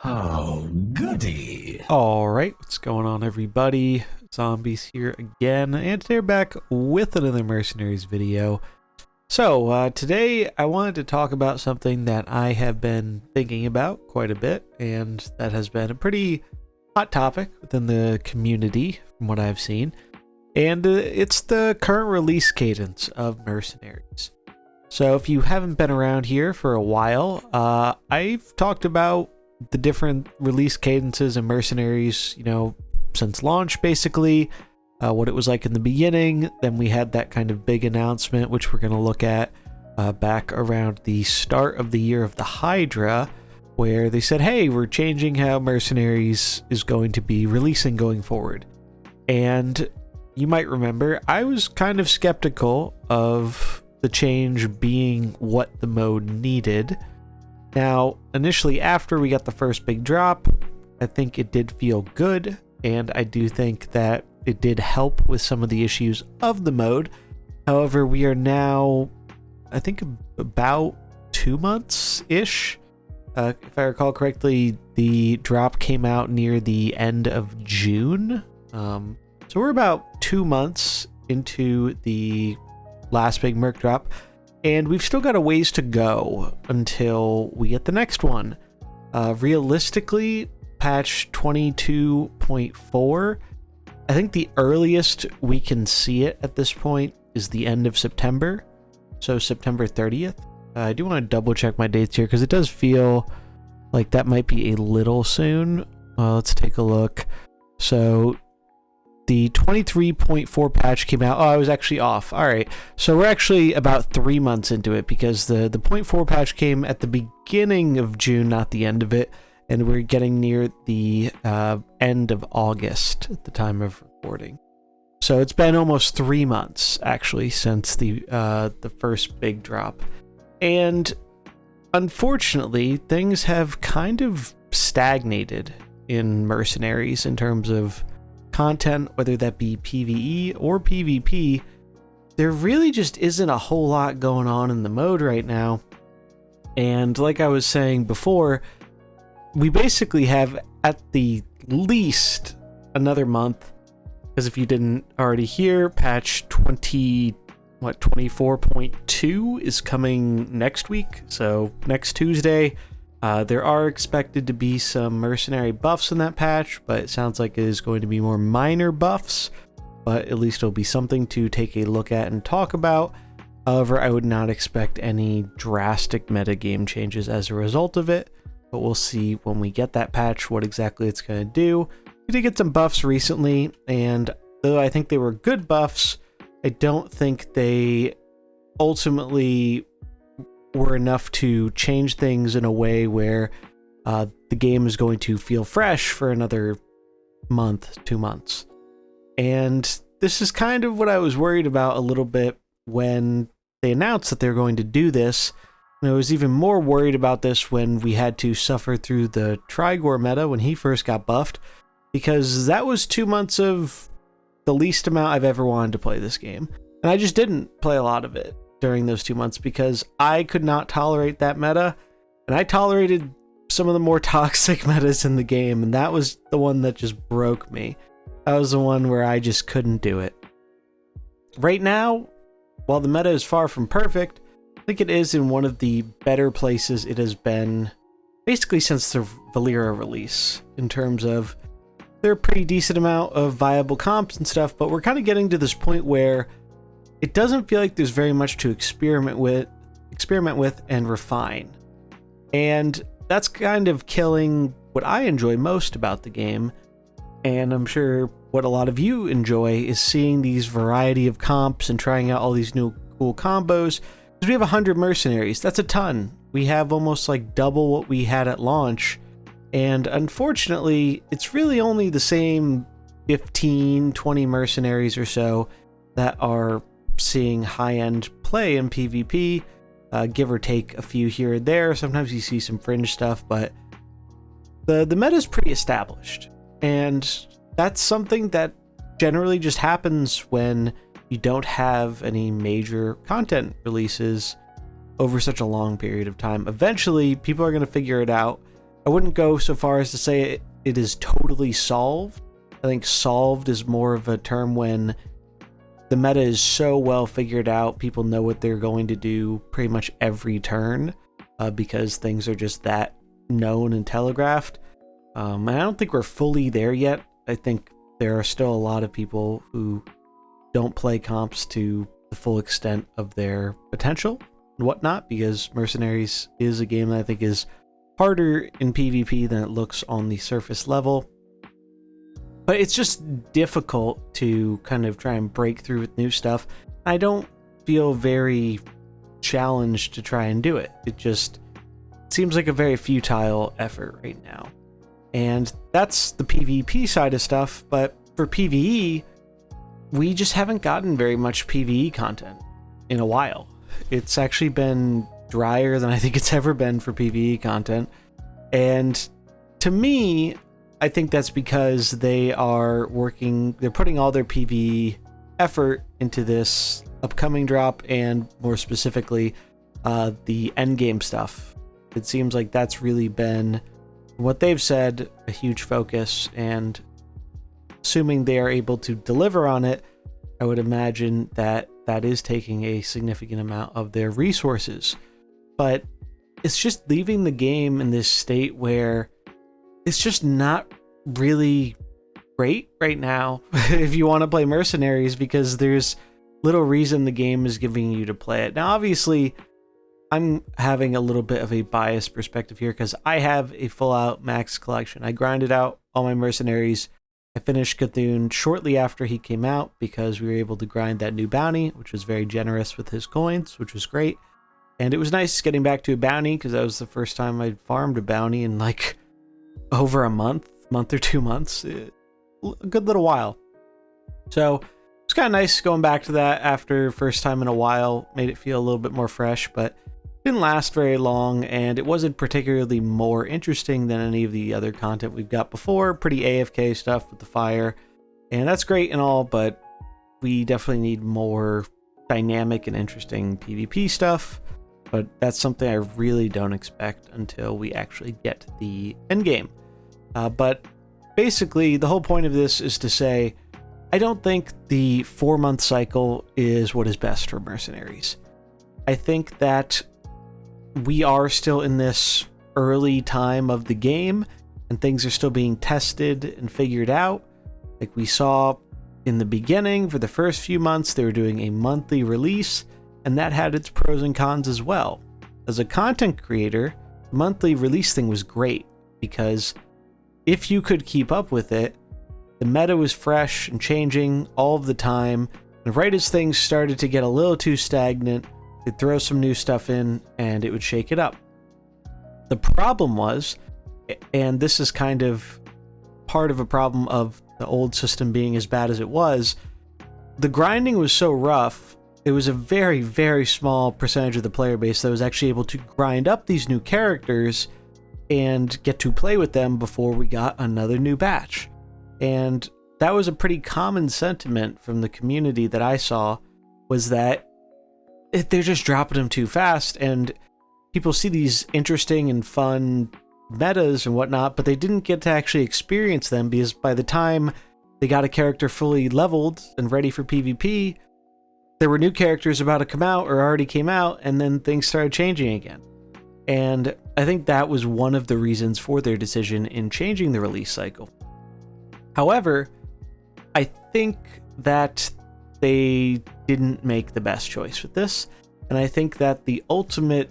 Oh, goody. Alright, what's going on, everybody? Zombies here again, and today we're back with another Mercenaries video. So, today I wanted to talk about something that I have been thinking about quite a bit, and that has been a pretty hot topic within the community, from what I've seen. And it's the current release cadence of Mercenaries. So, if you haven't been around here for a while, I've talked about the different release cadences and Mercenaries, since launch, basically, what it was like in the beginning. Then we had that kind of big announcement, which we're going to look at back around the start of the year of the Hydra, where they said, hey, we're changing how Mercenaries is going to be releasing going forward. And you might remember, I was kind of skeptical of the change being what the mode needed. Now, initially, after we got the first big drop, I think it did feel good, and I do think that it did help with some of the issues of the mode. However, we are now, I think, about 2 months-ish. If I recall correctly, the drop came out near the end of June. So we're about 2 months into the last big Merc drop. And we've still got a ways to go until we get the next one. Realistically, patch 22.4, I think the earliest we can see it at this point is the end of September. So September 30th. I do want to double check my dates here because it does feel like that might be a little soon. Let's take a look. So the 23.4 patch came out. Oh, I was actually off. All right. So we're actually about 3 months into it because the 0.4 patch came at the beginning of June, not the end of it. And we're getting near the end of August at the time of recording. So it's been almost 3 months, actually, since the first big drop. And unfortunately, things have kind of stagnated in Mercenaries in terms of content, whether that be PvE or PvP. There really just isn't a whole lot going on in the mode right now. And like I was saying before, we basically have at the least another month, because if you didn't already hear, patch 24.2 is coming next week, so next Tuesday. There are expected to be some mercenary buffs in that patch, but it sounds like it is going to be more minor buffs, but at least it'll be something to take a look at and talk about. However, I would not expect any drastic metagame changes as a result of it, but we'll see when we get that patch what exactly it's going to do. We did get some buffs recently, and though I think they were good buffs, I don't think they ultimately were enough to change things in a way where the game is going to feel fresh for another month, 2 months. And this is kind of what I was worried about a little bit when they announced that they're going to do this. And I was even more worried about this when we had to suffer through the Trigor meta when he first got buffed, because that was 2 months of the least amount I've ever wanted to play this game. And I just didn't play a lot of it during those 2 months because I could not tolerate that meta, and I tolerated some of the more toxic metas in the game, and that was the one that just broke me. That was the one where I just couldn't do it. Right now, while the meta is far from perfect, I think it is in one of the better places it has been basically since the Valera release, in terms of there are a pretty decent amount of viable comps and stuff, but we're kind of getting to this point where it doesn't feel like there's very much to experiment with and refine. And that's kind of killing what I enjoy most about the game. And I'm sure what a lot of you enjoy is seeing these variety of comps and trying out all these new cool combos. Because we have 100 mercenaries. That's a ton. We have almost like double what we had at launch. And unfortunately, it's really only the same 15, 20 mercenaries or so that are seeing high-end play in PvP, give or take a few here and there. Sometimes you see some fringe stuff, but the meta is pretty established, and that's something that generally just happens when you don't have any major content releases over such a long period of time. Eventually, people are going to figure it out, I wouldn't go so far as to say it is totally solved. I think solved is more of a term when the meta is so well figured out, people know what they're going to do pretty much every turn, because things are just that known and telegraphed. And I don't think we're fully there yet. I think there are still a lot of people who don't play comps to the full extent of their potential and whatnot, because Mercenaries is a game that I think is harder in PvP than it looks on the surface level. But it's just difficult to kind of try and break through with new stuff. I don't feel very challenged to try and do it. It just seems like a very futile effort right now. And that's the PvP side of stuff, but for PvE, we just haven't gotten very much PvE content in a while. It's actually been drier than I think it's ever been for PvE content. And to me, I think that's because they're putting all their PvE effort into this upcoming drop, and more specifically, the endgame stuff. It seems like that's really been what they've said, a huge focus, and assuming they are able to deliver on it, I would imagine that that is taking a significant amount of their resources. But it's just leaving the game in this state where it's just not really great right now if you want to play Mercenaries, because there's little reason the game is giving you to play it. Now, obviously, I'm having a little bit of a biased perspective here because I have a full-out max collection. I grinded out all my Mercenaries. I finished Cthulhu shortly after he came out because we were able to grind that new bounty, which was very generous with his coins, which was great. And it was nice getting back to a bounty because that was the first time I'd farmed a bounty in like over a month or 2 months. A good little while. So it's kind of nice going back to that after first time in a while. Made it feel a little bit more fresh, but didn't last very long, and it wasn't particularly more interesting than any of the other content we've got before. Pretty AFK stuff with the fire, and that's great and all, but we definitely need more dynamic and interesting PvP stuff. But that's something I really don't expect until we actually get the endgame. But basically, the whole point of this is to say, I don't think the 4-month cycle is what is best for Mercenaries. I think that we are still in this early time of the game, and things are still being tested and figured out. Like we saw in the beginning, for the first few months, they were doing a monthly release, and that had its pros and cons as well. As a content creator, the monthly release thing was great, because if you could keep up with it, the meta was fresh and changing all of the time, and right as things started to get a little too stagnant, they'd throw some new stuff in and it would shake it up. The problem was, and this is kind of part of a problem of the old system being as bad as it was, the grinding was so rough, it was a very, very small percentage of the player base that was actually able to grind up these new characters and get to play with them before we got another new batch. And that was a pretty common sentiment from the community that I saw, was that they're just dropping them too fast, and people see these interesting and fun metas and whatnot, but they didn't get to actually experience them, because by the time they got a character fully leveled and ready for PvP, there were new characters about to come out or already came out, and then things started changing again. And I think that was one of the reasons for their decision in changing the release cycle. However, I think that they didn't make the best choice with this, and I think that the ultimate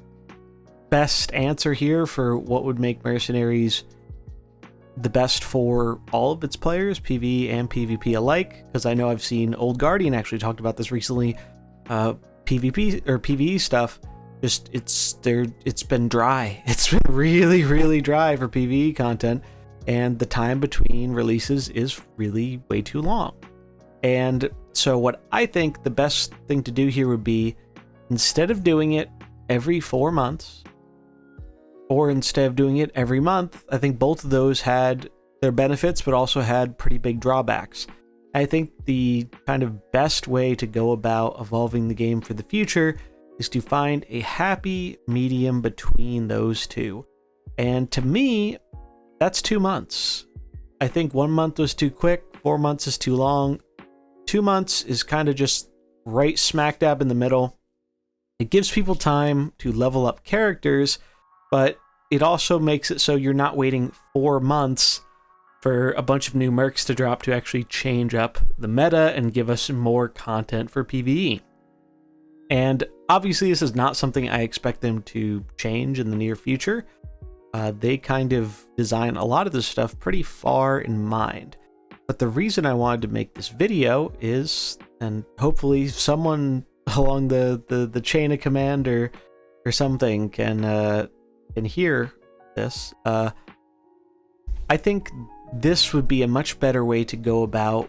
best answer here for what would make Mercenaries the best for all of its players, PvE and PvP alike, because I know I've seen Old Guardian actually talked about this recently, PvP or PvE stuff, just it's been dry. It's been really, really dry for PvE content, and the time between releases is really way too long. And so what I think the best thing to do here would be, instead of doing it every 4 months, or instead of doing it every month, I think both of those had their benefits, but also had pretty big drawbacks. I think the kind of best way to go about evolving the game for the future is to find a happy medium between those two. And to me, that's 2 months. I think 1 month was too quick, 4 months is too long. 2 months is kind of just right smack dab in the middle. It gives people time to level up characters, but it also makes it so you're not waiting 4 months for a bunch of new mercs to drop to actually change up the meta and give us more content for PvE. And obviously this is not something I expect them to change in the near future. They kind of design a lot of this stuff pretty far in mind. But the reason I wanted to make this video is, and hopefully someone along the chain of command or something can hear this. I think this would be a much better way to go about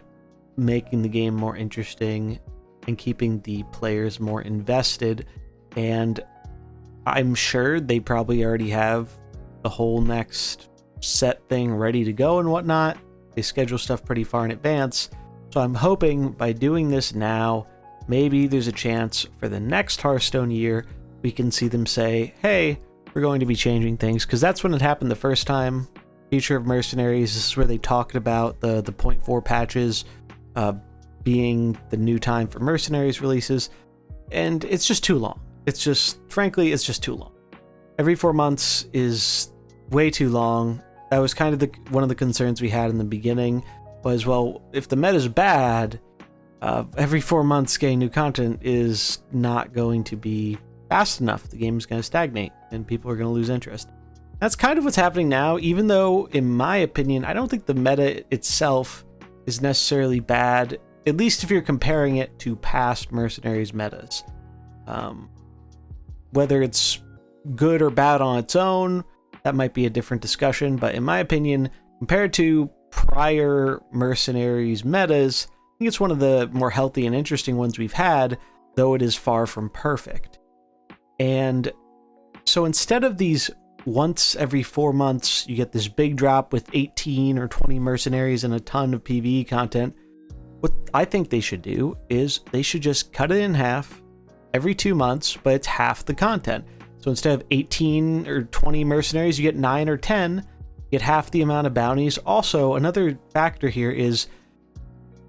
making the game more interesting and keeping the players more invested. And I'm sure they probably already have the whole next set thing ready to go and whatnot. They schedule stuff pretty far in advance. So I'm hoping by doing this now, maybe there's a chance for the next Hearthstone year, we can see them say, hey, we're going to be changing things. Because that's when it happened the first time. Future of Mercenaries, this is where they talked about the 0.4 patches being the new time for Mercenaries releases. And it's just too long. It's just, frankly, it's just too long. Every 4 months is way too long. That was kind of one of the concerns we had in the beginning was, well, if the meta's bad, every 4 months getting new content is not going to be fast enough. The game is going to stagnate and people are going to lose interest. That's kind of what's happening now, even though, in my opinion, I don't think the meta itself is necessarily bad, at least if you're comparing it to past Mercenaries metas. Whether it's good or bad on its own, that might be a different discussion, but in my opinion, compared to prior Mercenaries metas, I think it's one of the more healthy and interesting ones we've had, though it is far from perfect. And so instead of these once every 4 months, you get this big drop with 18 or 20 mercenaries and a ton of PvE content, what I think they should do is they should just cut it in half every 2 months, but it's half the content. So instead of 18 or 20 mercenaries, you get 9 or 10, you get half the amount of bounties. Also, another factor here is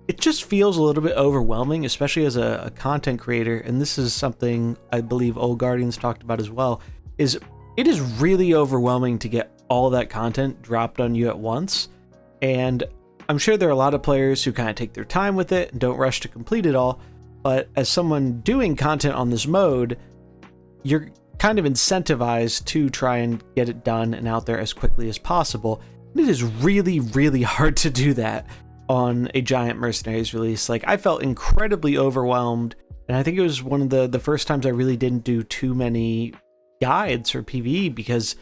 it just feels a little bit overwhelming, especially as a content creator, and this is something I believe Old Guardians talked about as well, is it is really overwhelming to get all that content dropped on you at once. And I'm sure there are a lot of players who kind of take their time with it and don't rush to complete it all, but as someone doing content on this mode, you're kind of incentivized to try and get it done and out there as quickly as possible. And it is really, really hard to do that on a giant Mercenaries release. Like, I felt incredibly overwhelmed, and I think it was one of the first times I really didn't do too many guides for PvE, because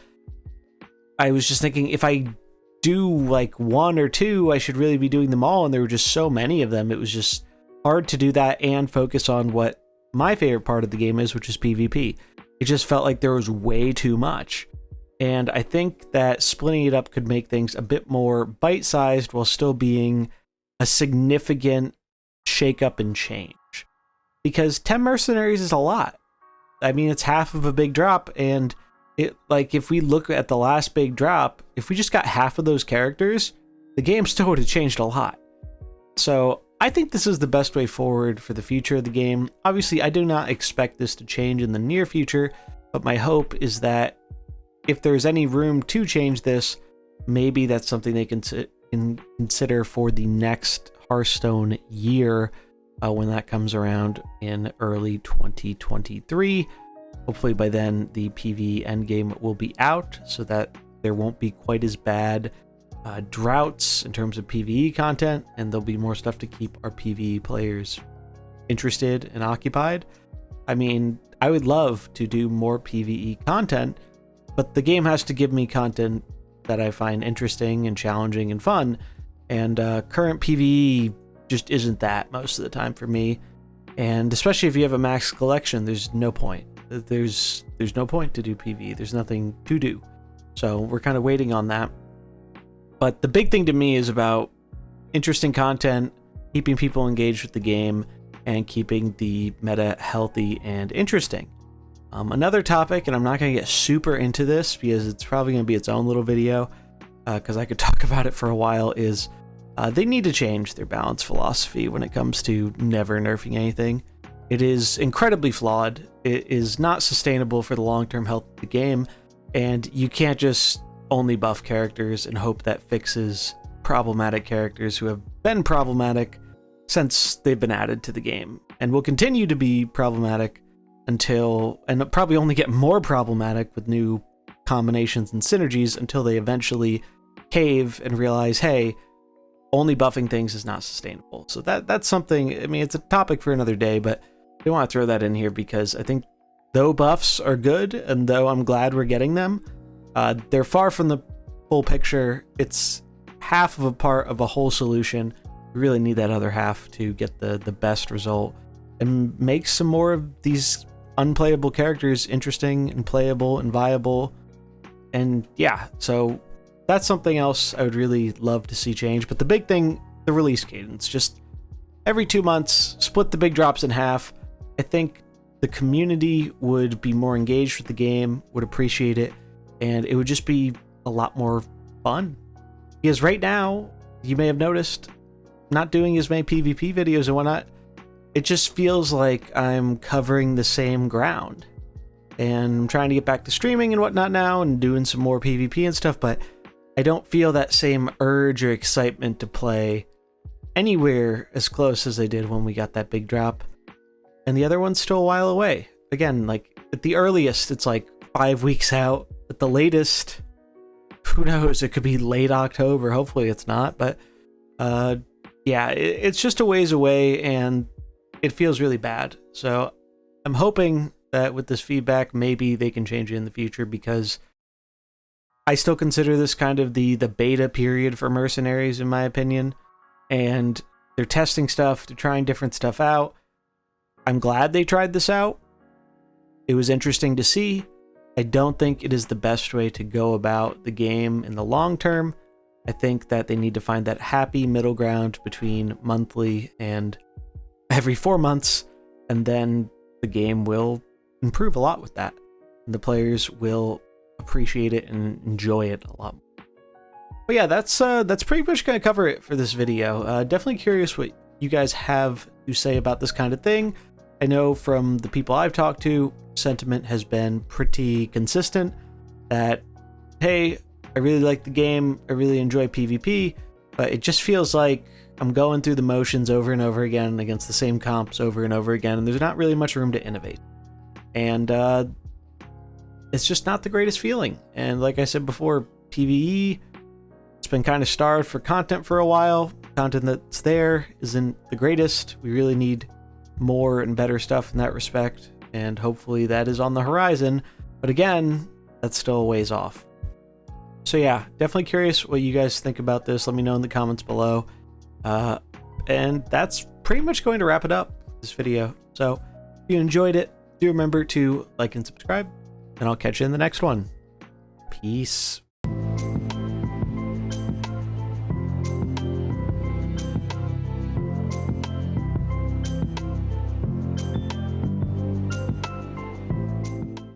I was just thinking if I do like 1 or 2, I should really be doing them all, and there were just so many of them. It was just hard to do that and focus on what my favorite part of the game is, which is PvP. It just felt like there was way too much. And I think that splitting it up could make things a bit more bite-sized while still being a significant shake-up and change. Because 10 mercenaries is a lot. I mean, it's half of a big drop, and if we look at the last big drop, if we just got half of those characters, the game still would have changed a lot. So I think this is the best way forward for the future of the game. Obviously, I do not expect this to change in the near future, but my hope is that if there's any room to change this, maybe that's something they can consider for the next Hearthstone year when that comes around in early 2023. Hopefully by then the PvE endgame will be out so that there won't be quite as bad droughts in terms of PvE content, and there'll be more stuff to keep our PvE players interested and occupied. I mean, I would love to do more PvE content, but the game has to give me content that I find interesting and challenging and fun, and current PvE just isn't that most of the time for me. And especially if you have a max collection, there's no point. There's no point to do PvE. There's nothing to do. So we're kind of waiting on that. But the big thing to me is about interesting content, keeping people engaged with the game, and keeping the meta healthy and interesting. Another topic, and I'm not going to get super into this because it's probably going to be its own little video, because I could talk about it for a while, is they need to change their balance philosophy when it comes to never nerfing anything. It is incredibly flawed. It is not sustainable for the long-term health of the game, and you can't just only buff characters and hope that fixes problematic characters who have been problematic since they've been added to the game, and will continue to be problematic until, and probably only get more problematic with new combinations and synergies until they eventually cave and realize, hey, only buffing things is not sustainable. So that's something, I mean, it's a topic for another day, but I want to throw that in here because I think though buffs are good, and though I'm glad we're getting them, they're far from the full picture. It's half of a part of a whole solution. We really need that other half to get the best result and make some more of these unplayable characters interesting and playable and viable. And yeah, so that's something else I would really love to see change. But the big thing, the release cadence, just every 2 months, split the big drops in half. I think the community would be more engaged with the game, would appreciate it, and it would just be a lot more fun. Because right now, you may have noticed, not doing as many PvP videos and whatnot, it just feels like I'm covering the same ground. And I'm trying to get back to streaming and whatnot now and doing some more PvP and stuff, but I don't feel that same urge or excitement to play anywhere as close as I did when we got that big drop. And the other one's still a while away. Again, like at the earliest, it's like 5 weeks out. At the latest, who knows? It could be late October. Hopefully it's not. But yeah, it's just a ways away and it feels really bad. So I'm hoping that with this feedback, maybe they can change it in the future, because I still consider this kind of the beta period for Mercenaries, in my opinion. And they're testing stuff, they're trying different stuff out. I'm glad they tried this out. It was interesting to see. I don't think it is the best way to go about the game in the long term. I think that they need to find that happy middle ground between monthly and every 4 months, and then the game will improve a lot with that. And the players will appreciate it and enjoy it a lot more. But yeah, that's pretty much going to cover it for this video. Definitely curious what you guys have to say about this kind of thing. I know from the people I've talked to, sentiment has been pretty consistent that, hey, I really like the game, I really enjoy PvP, but it just feels like I'm going through the motions over and over again against the same comps over and over again, and there's not really much room to innovate. And it's just not the greatest feeling. And like I said before, PvE, it's been kind of starved for content for a while. Content that's there isn't the greatest. We really need more and better stuff in that respect, and hopefully that is on the horizon. But again, that's still a ways off. So yeah, definitely curious what you guys think about this. Let me know in the comments below. And that's pretty much going to wrap it up, this video. So if you enjoyed it, do remember to like and subscribe, and I'll catch you in the next one. Peace.